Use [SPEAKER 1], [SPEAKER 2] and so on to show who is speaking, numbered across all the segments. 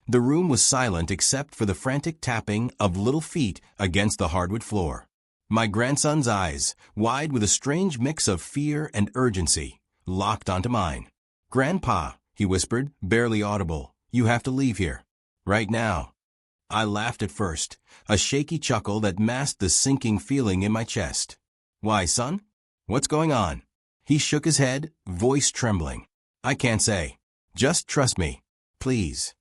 [SPEAKER 1] The room was silent except for the frantic tapping of little feet against the hardwood floor. My grandson's eyes, wide with a strange mix of fear and urgency, locked onto mine. "Grandpa," he whispered, barely audible, "you have to leave here. Right now." I laughed at first, a shaky chuckle that masked the sinking feeling in my chest. "Why, son? What's going on?" He shook his head, voice trembling. "I can't say. Just trust me, please.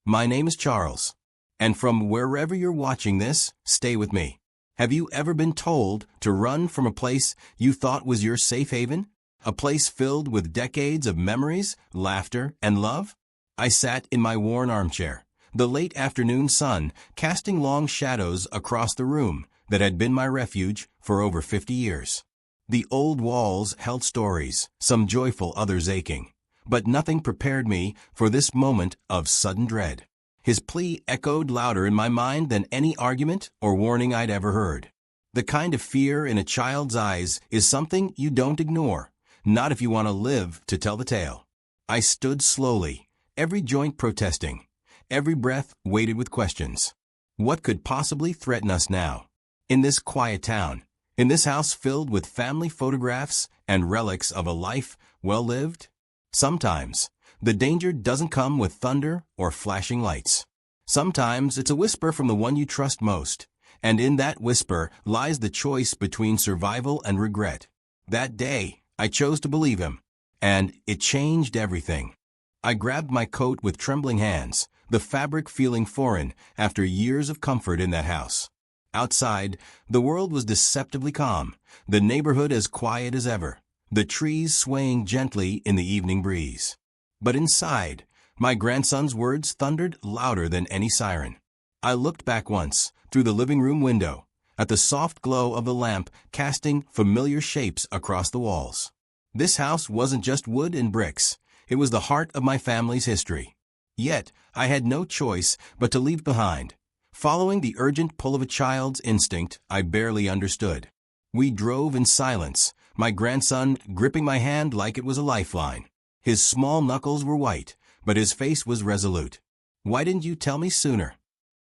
[SPEAKER 1] My name is Charles. And from wherever you're watching this, stay with me. Have you ever been told to run from a place you thought was your safe haven? A place filled with decades of memories, laughter, and love?" I sat in my worn armchair, the late afternoon sun casting long shadows across the room that had been my refuge for over 50 years. The old walls held stories, some joyful, others aching, but nothing prepared me for this moment of sudden dread. His plea echoed louder in my mind than any argument or warning I'd ever heard. The kind of fear in a child's eyes is something you don't ignore, not if you want to live to tell the tale. I stood slowly, every joint protesting, every breath weighted with questions. What could possibly threaten us now? In this quiet town, in this house filled with family photographs and relics of a life well lived? Sometimes, the danger doesn't come with thunder or flashing lights. Sometimes it's a whisper from the one you trust most, and in that whisper lies the choice between survival and regret. That day, I chose to believe him, and it changed everything. I grabbed my coat with trembling hands, the fabric feeling foreign after years of comfort in that house. Outside, the world was deceptively calm, the neighborhood as quiet as ever, the trees swaying gently in the evening breeze. But inside, my grandson's words thundered louder than any siren. I looked back once, through the living room window, at the soft glow of the lamp casting familiar shapes across the walls. This house wasn't just wood and bricks, it was the heart of my family's history. Yet, I had no choice but to leave behind, following the urgent pull of a child's instinct I barely understood. We drove in silence, my grandson gripping my hand like it was a lifeline. His small knuckles were white, but his face was resolute. "Why didn't you tell me sooner?"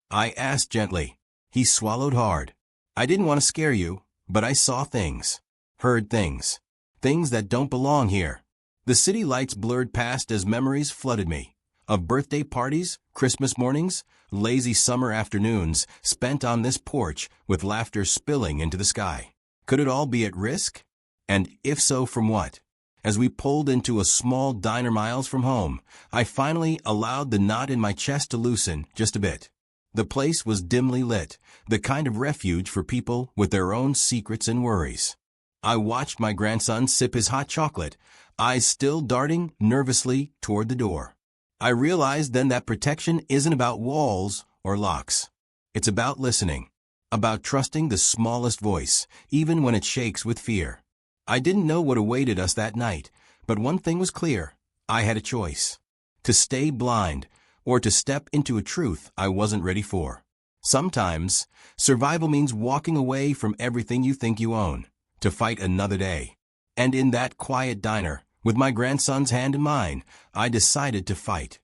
[SPEAKER 1] I asked gently. He swallowed hard. "I didn't want to scare you, but I saw things, heard things, things that don't belong here." The city lights blurred past as memories flooded me, of birthday parties, Christmas mornings, lazy summer afternoons spent on this porch with laughter spilling into the sky. Could it all be at risk? And if so, from what? As we pulled into a small diner miles from home, I finally allowed the knot in my chest to loosen just a bit. The place was dimly lit, the kind of refuge for people with their own secrets and worries. I watched my grandson sip his hot chocolate, eyes still darting nervously toward the door. I realized then that protection isn't about walls or locks. It's about listening, about trusting the smallest voice, even when it shakes with fear. I didn't know what awaited us that night, but one thing was clear. I had a choice. To stay blind, or to step into a truth I wasn't ready for. Sometimes, survival means walking away from everything you think you own, to fight another day. And in that quiet diner, with my grandson's hand in mine, I decided to fight.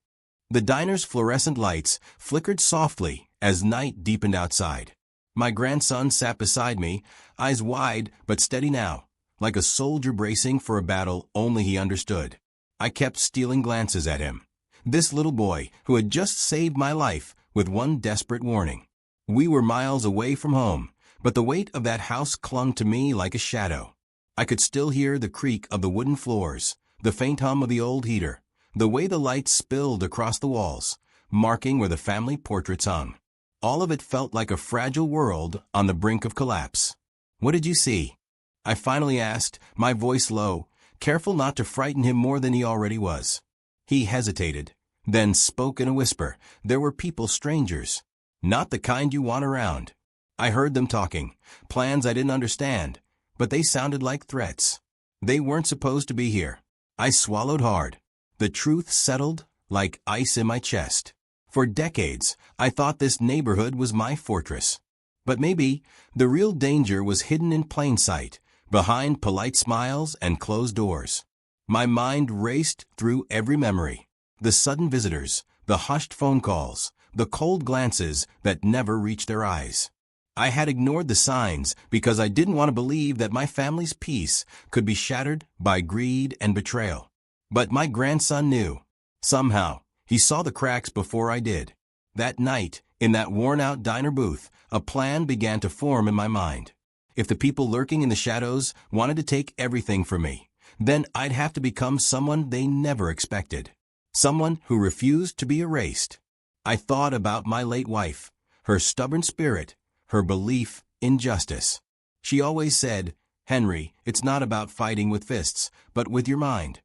[SPEAKER 1] The diner's fluorescent lights flickered softly as night deepened outside. My grandson sat beside me, eyes wide but steady now, like a soldier bracing for a battle only he understood. I kept stealing glances at him. This little boy who had just saved my life with one desperate warning. We were miles away from home, but the weight of that house clung to me like a shadow. I could still hear the creak of the wooden floors, the faint hum of the old heater, the way the light spilled across the walls, marking where the family portraits hung. All of it felt like a fragile world on the brink of collapse. "What did you see?" I finally asked, my voice low, careful not to frighten him more than he already was. He hesitated, then spoke in a whisper. There were people, strangers. Not the kind you want around. I heard them talking, plans I didn't understand, but they sounded like threats. They weren't supposed to be here. I swallowed hard. The truth settled like ice in my chest. For decades, I thought this neighborhood was my fortress. But maybe the real danger was hidden in plain sight, behind polite smiles and closed doors. My mind raced through every memory. The sudden visitors, the hushed phone calls, the cold glances that never reached their eyes. I had ignored the signs because I didn't want to believe that my family's peace could be shattered by greed and betrayal. But my grandson knew. Somehow, he saw the cracks before I did. That night, in that worn-out diner booth, a plan began to form in my mind. If the people lurking in the shadows wanted to take everything from me, then I'd have to become someone they never expected. Someone who refused to be erased. I thought about my late wife, her stubborn spirit, her belief in justice. She always said, "Henry, it's not about fighting with fists, but with your mind."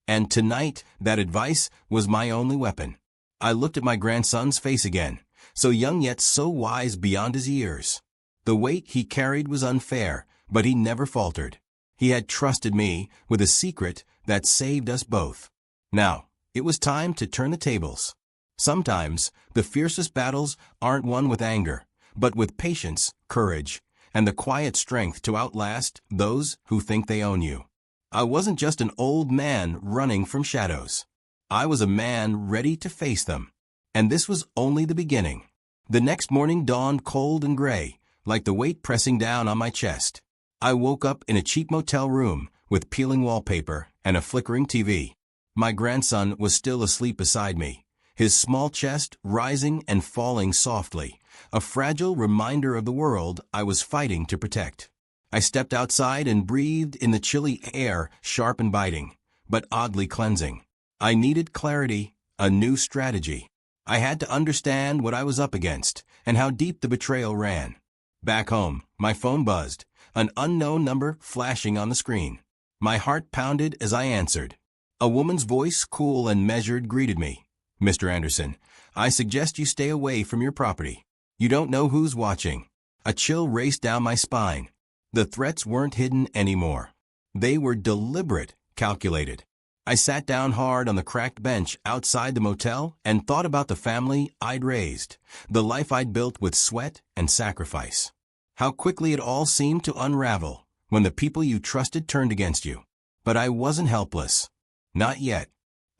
[SPEAKER 1] And tonight, that advice was my only weapon. I looked at my grandson's face again, so young yet so wise beyond his years. The weight he carried was unfair, but he never faltered. He had trusted me with a secret that saved us both. Now, it was time to turn the tables. Sometimes, the fiercest battles aren't won with anger, but with patience, courage, and the quiet strength to outlast those who think they own you. I wasn't just an old man running from shadows. I was a man ready to face them. And this was only the beginning. The next morning dawned cold and gray, like the weight pressing down on my chest. I woke up in a cheap motel room with peeling wallpaper and a flickering TV. My grandson was still asleep beside me, his small chest rising and falling softly, a fragile reminder of the world I was fighting to protect. I stepped outside and breathed in the chilly air, sharp and biting, but oddly cleansing. I needed clarity, a new strategy. I had to understand what I was up against and how deep the betrayal ran. Back home, my phone buzzed, an unknown number flashing on the screen. My heart pounded as I answered. A woman's voice, cool and measured, greeted me. "Mr. Anderson, I suggest you stay away from your property. You don't know who's watching." A chill raced down my spine. The threats weren't hidden anymore. They were deliberate, calculated. I sat down hard on the cracked bench outside the motel and thought about the family I'd raised, the life I'd built with sweat and sacrifice. How quickly it all seemed to unravel when the people you trusted turned against you. But I wasn't helpless. Not yet.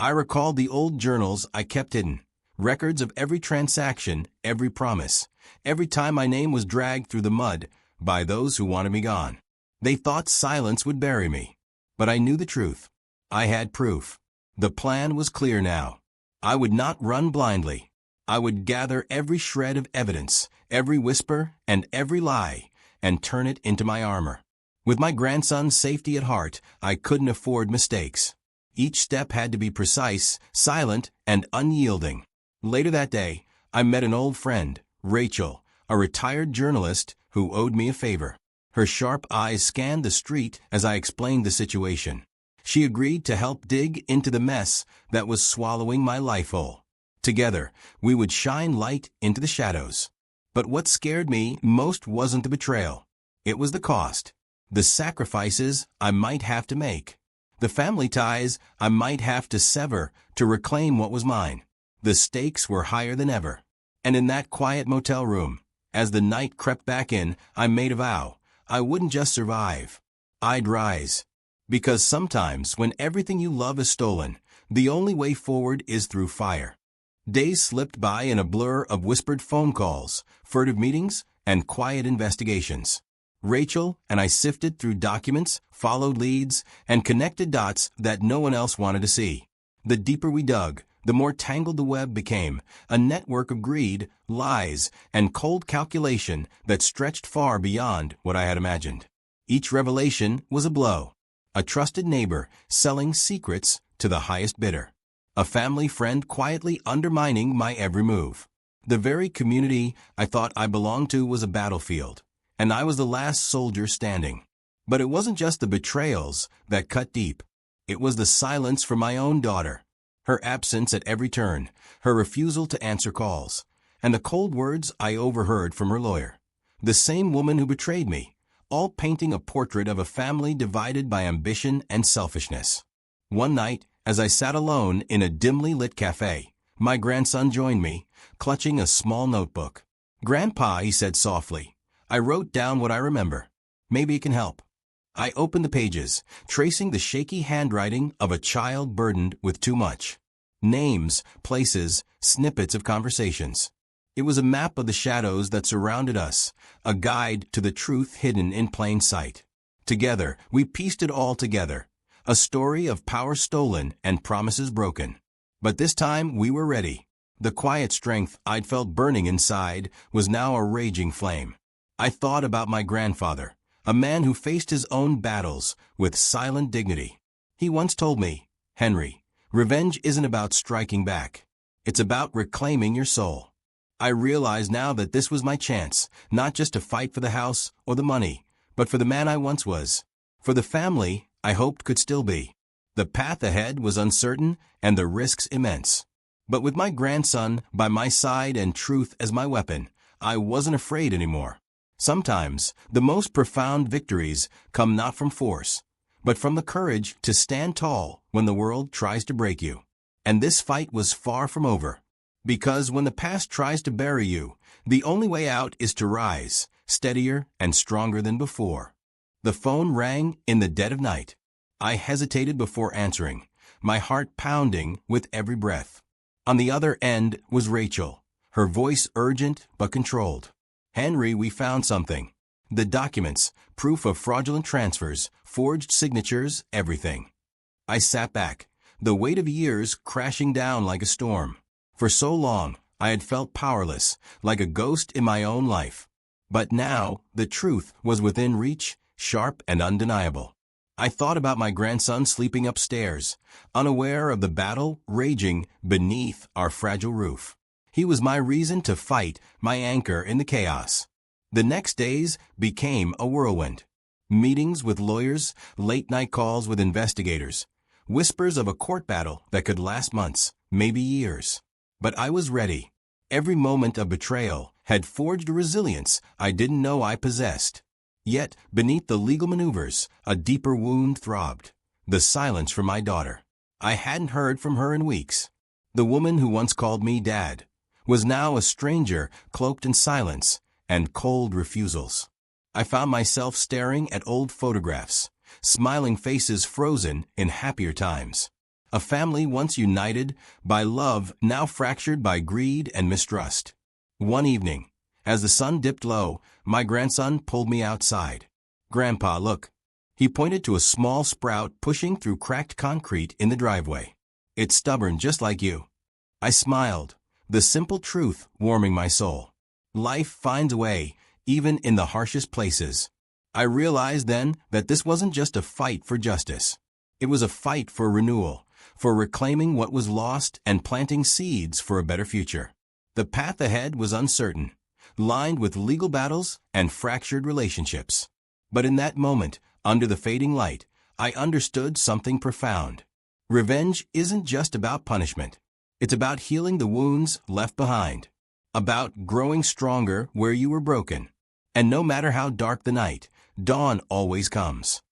[SPEAKER 1] I recalled the old journals I kept hidden, records of every transaction, every promise, every time my name was dragged through the mud by those who wanted me gone. They thought silence would bury me, but I knew the truth. I had proof. The plan was clear now. I would not run blindly. I would gather every shred of evidence, every whisper and every lie, and turn it into my armor. With my grandson's safety at heart, I couldn't afford mistakes. Each step had to be precise, silent, and unyielding. Later that day, I met an old friend, Rachel, a retired journalist who owed me a favor. Her sharp eyes scanned the street as I explained the situation. She agreed to help dig into the mess that was swallowing my life whole. Together, we would shine light into the shadows. But what scared me most wasn't the betrayal. It was the cost. The sacrifices I might have to make. The family ties I might have to sever to reclaim what was mine. The stakes were higher than ever. And in that quiet motel room, as the night crept back in, I made a vow. I wouldn't just survive. I'd rise. Because sometimes, when everything you love is stolen, the only way forward is through fire. Days slipped by in a blur of whispered phone calls, furtive meetings, and quiet investigations. Rachel and I sifted through documents, followed leads, and connected dots that no one else wanted to see. The deeper we dug, the more tangled the web became, a network of greed, lies, and cold calculation that stretched far beyond what I had imagined. Each revelation was a blow. A trusted neighbor selling secrets to the highest bidder. A family friend quietly undermining my every move. The very community I thought I belonged to was a battlefield, and I was the last soldier standing. But it wasn't just the betrayals that cut deep. It was the silence from my own daughter, her absence at every turn, her refusal to answer calls, and the cold words I overheard from her lawyer. The same woman who betrayed me, all painting a portrait of a family divided by ambition and selfishness. One night, as I sat alone in a dimly lit cafe, my grandson joined me, clutching a small notebook. "Grandpa," he said softly, "I wrote down what I remember. Maybe it can help." I opened the pages, tracing the shaky handwriting of a child burdened with too much. Names, places, snippets of conversations. It was a map of the shadows that surrounded us, a guide to the truth hidden in plain sight. Together, we pieced it all together. A story of power stolen and promises broken. But this time we were ready. The quiet strength I'd felt burning inside was now a raging flame. I thought about my grandfather, a man who faced his own battles with silent dignity. He once told me, "Henry, revenge isn't about striking back. It's about reclaiming your soul." I realize now that this was my chance, not just to fight for the house or the money, but for the man I once was, for the family I hoped could still be. The path ahead was uncertain and the risks immense. But with my grandson by my side and truth as my weapon, I wasn't afraid anymore. Sometimes, the most profound victories come not from force, but from the courage to stand tall when the world tries to break you. And this fight was far from over. Because when the past tries to bury you, the only way out is to rise, steadier and stronger than before. The phone rang in the dead of night. I hesitated before answering, my heart pounding with every breath. On the other end was Rachel, her voice urgent but controlled. "Henry, we found something. The documents, proof of fraudulent transfers, forged signatures, everything." I sat back, the weight of years crashing down like a storm. For so long, I had felt powerless, like a ghost in my own life. But now, the truth was within reach, sharp and undeniable. I thought about my grandson sleeping upstairs, unaware of the battle raging beneath our fragile roof. He was my reason to fight, my anchor in the chaos. The next days became a whirlwind. Meetings with lawyers, late-night calls with investigators, whispers of a court battle that could last months, maybe years. But I was ready. Every moment of betrayal had forged a resilience I didn't know I possessed. Yet, beneath the legal maneuvers, a deeper wound throbbed. The silence from my daughter. I hadn't heard from her in weeks. The woman who once called me Dad was now a stranger cloaked in silence and cold refusals. I found myself staring at old photographs, smiling faces frozen in happier times. A family once united by love, now fractured by greed and mistrust. One evening, as the sun dipped low, my grandson pulled me outside. "Grandpa, look." He pointed to a small sprout pushing through cracked concrete in the driveway. "It's stubborn, just like you." I smiled, the simple truth warming my soul. Life finds a way, even in the harshest places. I realized then that this wasn't just a fight for justice. It was a fight for renewal, for reclaiming what was lost and planting seeds for a better future. The path ahead was uncertain, lined with legal battles and fractured relationships. But in that moment, under the fading light, I understood something profound. Revenge isn't just about punishment. It's about healing the wounds left behind, about growing stronger where you were broken. And no matter how dark the night, dawn always comes.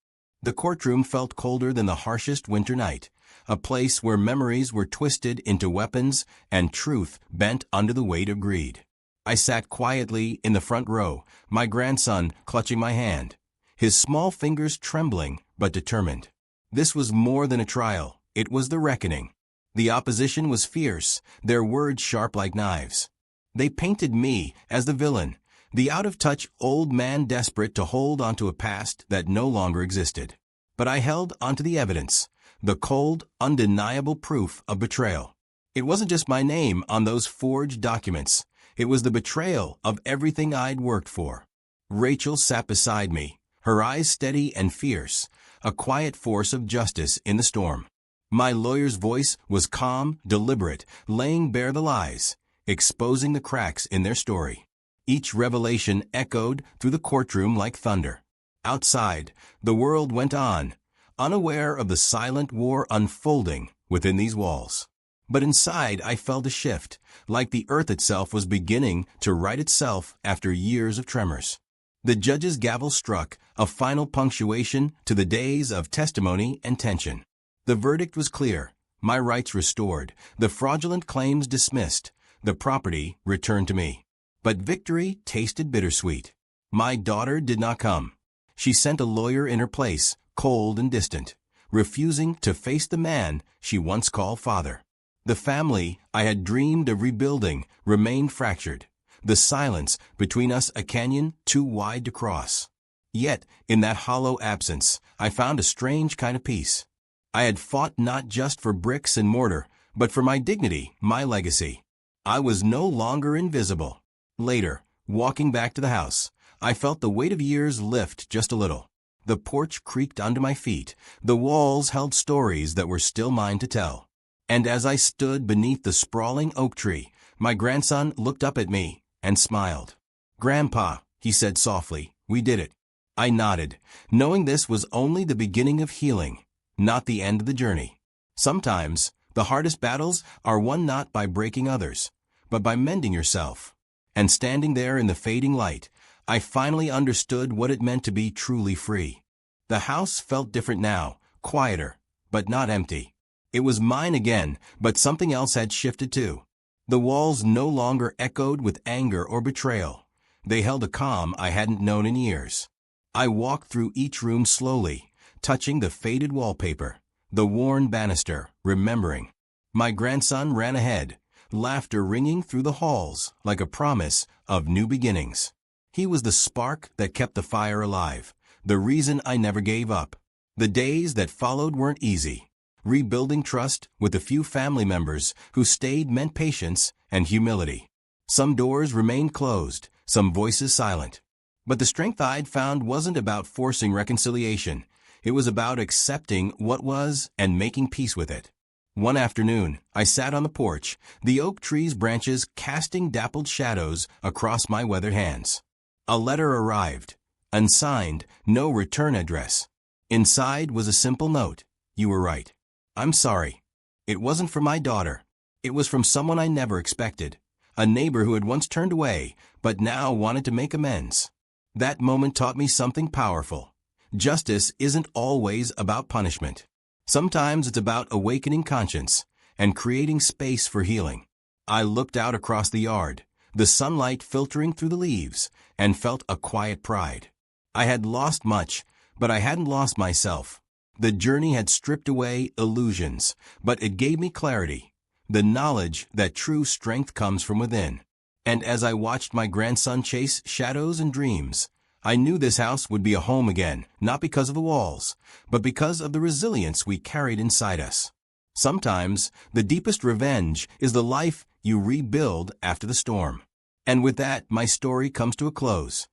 [SPEAKER 1] The courtroom felt colder than the harshest winter night, a place where memories were twisted into weapons and truth bent under the weight of greed. I sat quietly in the front row, my grandson clutching my hand, his small fingers trembling but determined. This was more than a trial, it was the reckoning. The opposition was fierce, their words sharp like knives. They painted me as the villain, the out-of-touch old man desperate to hold onto a past that no longer existed. But I held onto the evidence, the cold, undeniable proof of betrayal. It wasn't just my name on those forged documents. It was the betrayal of everything I'd worked for. Rachel sat beside me, her eyes steady and fierce, a quiet force of justice in the storm. My lawyer's voice was calm, deliberate, laying bare the lies, exposing the cracks in their story. Each revelation echoed through the courtroom like thunder. Outside, the world went on, unaware of the silent war unfolding within these walls. But inside I felt a shift, like the earth itself was beginning to right itself after years of tremors. The judge's gavel struck, a final punctuation to the days of testimony and tension. The verdict was clear, my rights restored, the fraudulent claims dismissed, the property returned to me. But victory tasted bittersweet. My daughter did not come. She sent a lawyer in her place, cold and distant, refusing to face the man she once called father. The family I had dreamed of rebuilding remained fractured, the silence between us a canyon too wide to cross. Yet, in that hollow absence, I found a strange kind of peace. I had fought not just for bricks and mortar, but for my dignity, my legacy. I was no longer invisible. Later, walking back to the house, I felt the weight of years lift just a little. The porch creaked under my feet. The walls held stories that were still mine to tell. And as I stood beneath the sprawling oak tree, my grandson looked up at me and smiled. "Grandpa," he said softly, "we did it." I nodded, knowing this was only the beginning of healing, not the end of the journey. Sometimes, the hardest battles are won not by breaking others, but by mending yourself. And standing there in the fading light, I finally understood what it meant to be truly free. The house felt different now, quieter, but not empty. It was mine again, but something else had shifted too. The walls no longer echoed with anger or betrayal. They held a calm I hadn't known in years. I walked through each room slowly, touching the faded wallpaper, the worn banister, remembering. My grandson ran ahead, laughter ringing through the halls like a promise of new beginnings. He was the spark that kept the fire alive, the reason I never gave up. The days that followed weren't easy. Rebuilding trust with the few family members who stayed meant patience and humility. Some doors remained closed, some voices silent. But the strength I'd found wasn't about forcing reconciliation. It was about accepting what was and making peace with it. One afternoon, I sat on the porch, the oak tree's branches casting dappled shadows across my weathered hands. A letter arrived, unsigned, no return address. Inside was a simple note. "You were right. I'm sorry." It wasn't from my daughter. It was from someone I never expected. A neighbor who had once turned away, but now wanted to make amends. That moment taught me something powerful. Justice isn't always about punishment. Sometimes it's about awakening conscience and creating space for healing. I looked out across the yard, the sunlight filtering through the leaves, and felt a quiet pride. I had lost much, but I hadn't lost myself. The journey had stripped away illusions, but it gave me clarity, the knowledge that true strength comes from within. And as I watched my grandson chase shadows and dreams, I knew this house would be a home again, not because of the walls, but because of the resilience we carried inside us. Sometimes, the deepest revenge is the life you rebuild after the storm. And with that, my story comes to a close.